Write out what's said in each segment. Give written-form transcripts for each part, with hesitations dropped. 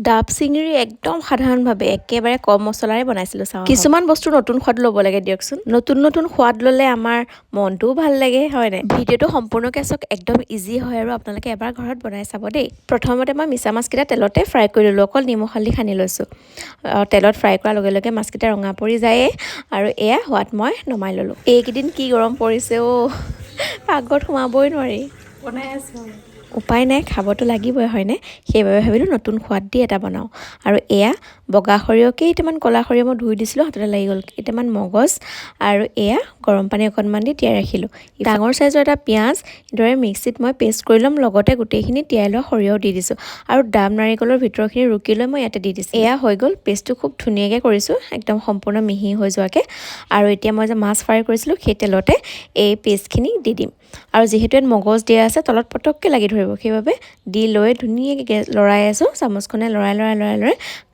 ডাব চিঙৰি একদম সাধাৰণভাৱে একেবাৰে কম মছলাৰে বনাইছিলোঁ চাওঁ কিছুমান বস্তু নতুন সোৱাদ ল'ব লাগে দিয়কচোন নতুন নতুন সোৱাদ ল'লে আমাৰ মনটোও ভাল লাগে হয় নাই ভিডিঅ'টো সম্পূৰ্ণকৈ চাওক একদম ইজি হয় আৰু আপোনালোকে এবাৰ ঘৰত বনাই চাব দেই প্ৰথমতে মই মিছা মাছকেইটা তেলতে ফ্ৰাই কৰি ল'লোঁ অকল নিমখ হালধি সানি লৈছোঁ তেলত ফ্ৰাই কৰাৰ লগে লগে মাছকেইটা ৰঙা পৰি যায়ে আৰু এয়া সোৱাদ মই নমাই ল'লোঁ এইকেইদিন কি গৰম পৰিছে পাকঘৰত সোমাবই নোৱাৰি বনাই আছোঁ উপায় নাই খাবতো লাগিবই হয়নে সেইবাবে ভাবিলোঁ নতুন সোৱাদ দি এটা বনাওঁ আৰু এয়া বগা সৰিয়হ কেইটামান ক'লা সৰিয়হ মই ধুই দিছিলোঁ হাততে লাগি গ'ল কেইটামান মগজ আৰু এয়া গৰম পানী অকণমান দি তিয়াই ৰাখিলোঁ ডাঙৰ চাইজৰ এটা পিঁয়াজ দৰে মিক্সিত মই পেষ্ট কৰি ল'ম লগতে গোটেইখিনি তিয়াই লোৱা সৰিয়হ দি দিছোঁ আৰু ডাব নাৰিকলৰ ভিতৰখিনি ৰুকি লৈ মই ইয়াতে দি দিছোঁ এয়া হৈ গ'ল পেষ্টটো খুব ধুনীয়াকৈ কৰিছোঁ একদম সম্পূৰ্ণ মিহি হৈ যোৱাকৈ আৰু এতিয়া মই যে মাছ ফ্ৰাই কৰিছিলোঁ সেই তেলতে এই পেষ্টখিনি দি দিম আৰু যিহেতু ইয়াত মগজ দিয়া আছে তলত পটককৈ লাগি ধৰিব সেইবাবে দি লৈ ধুনীয়াকৈ লৰাই আছোঁ চামুচখনে লৰাই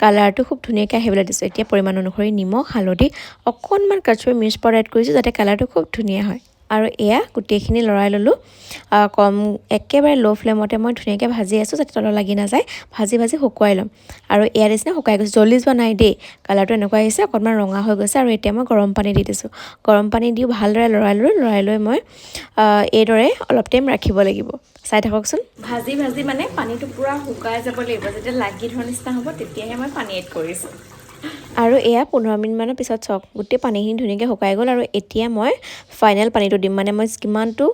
কালাৰটো খুব ধুনীয়াকৈ আহিবলৈ দিছোঁ এতিয়া পৰিমাণ অনুসৰি নিমখ হালধি অকণমান কাশ্মীৰী মিৰ্চ পাউডাৰ এড কৰিছোঁ যাতে কালাৰটো খুব ধুনীয়া হয় আৰু এয়া গোটেইখিনি লৰাই ল'লোঁ একেবাৰে ল' ফ্লেমতে মই ধুনীয়াকৈ ভাজি আছোঁ যাতে তলত লাগি নাযায় ভাজি শুকুৱাই ল'ম আৰু এয়া নিচিনা শুকাই গৈছে জ্বলি যোৱা নাই দেই কালাৰটো এনেকুৱা আহিছে অকণমান ৰঙা হৈ গৈছে আৰু এতিয়া মই গৰম পানী দি দিছোঁ গৰম পানী দিও ভালদৰে লৰাই লৈ মই এইদৰে অলপ টাইম ৰাখিব লাগিব চাই থাককচোন ভাজি মানে পানীটো পূৰা শুকাই যাব লাগিব যেতিয়া লাগি ধৰা নিচিনা হ'ব তেতিয়াহে মই পানী এড কৰিছোঁ আৰু এয়া 15 মিনিটমানৰ পিছত চাওক গোটেই পানীখিনি ধুনীয়াকৈ শুকাই গ'ল আৰু এতিয়া মই ফাইনেল পানীটো দিম মানে মই কিমানটো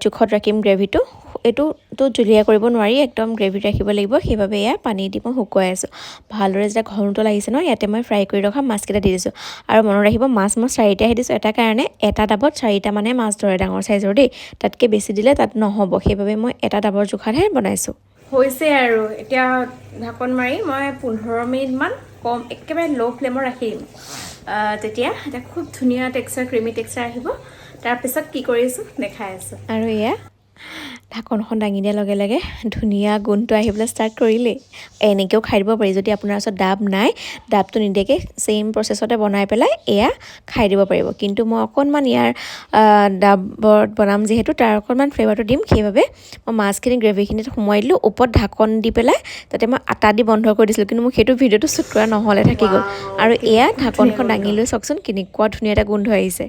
জোখত ৰাখিম গ্ৰেভিটো এইটোতো জুলীয়া কৰিব নোৱাৰি একদম গ্ৰেভিত ৰাখিব লাগিব সেইবাবে এয়া পানী দি মই শুকুৱাই আছোঁ ভালদৰে যেতিয়া ঘনটো লাগিছে ন ইয়াতে মই ফ্ৰাই কৰি ৰখা মাছকেইটা দি দিছোঁ আৰু মনত ৰাখিব মাছ মই 4টাহে দিছোঁ এটা কাৰণে এটা ডাবত 4টা মানে মাছ ধৰে ডাঙৰ চাইজৰ দেই তাতকৈ বেছি দিলে তাত নহ'ব সেইবাবে মই এটা ডাবৰ জোখাতহে বনাইছোঁ হৈছে আৰু এতিয়া ঢাকন মাৰি মই 15 মিনিটমান কম একেবাৰে ল' ফ্লেমত ৰাখি দিম তেতিয়া এটা খুব ধুনীয়া টেক্সচাৰ ক্ৰিমি টেক্সচাৰ আহিব তাৰপিছত কি কৰিছোঁ দেখাই আছোঁ আৰু এয়া ঢাকনখন দাঙি দিয়াৰ লগে লগে ধুনীয়া গোন্ধটো আহিবলৈ ষ্টাৰ্ট কৰিলেই এনেকৈও খাই দিব পাৰি যদি আপোনাৰ ওচৰত ডাব নাই ডাবটো নিদিয়াকৈ ছেইম প্ৰচেছতে বনাই পেলাই এয়া খাই দিব পাৰিব কিন্তু মই অকণমান ইয়াৰ ডাবত বনাম যিহেতু তাৰ অকণমান ফ্লেভাৰটো দিম সেইবাবে মই মাছখিনি গ্ৰেভিখিনিত সোমোৱাই দিলোঁ ওপৰত ঢাকন দি পেলাই তাতে মই আটা দি বন্ধ কৰি দিছিলোঁ কিন্তু মোক সেইটো ভিডিঅ'টো চুট কৰা নহ'লে থাকি গ'ল আৰু এয়া ঢাকনখন দাঙি লৈ চাওকচোন কেনেকুৱা ধুনীয়া এটা গোন্ধ আহিছে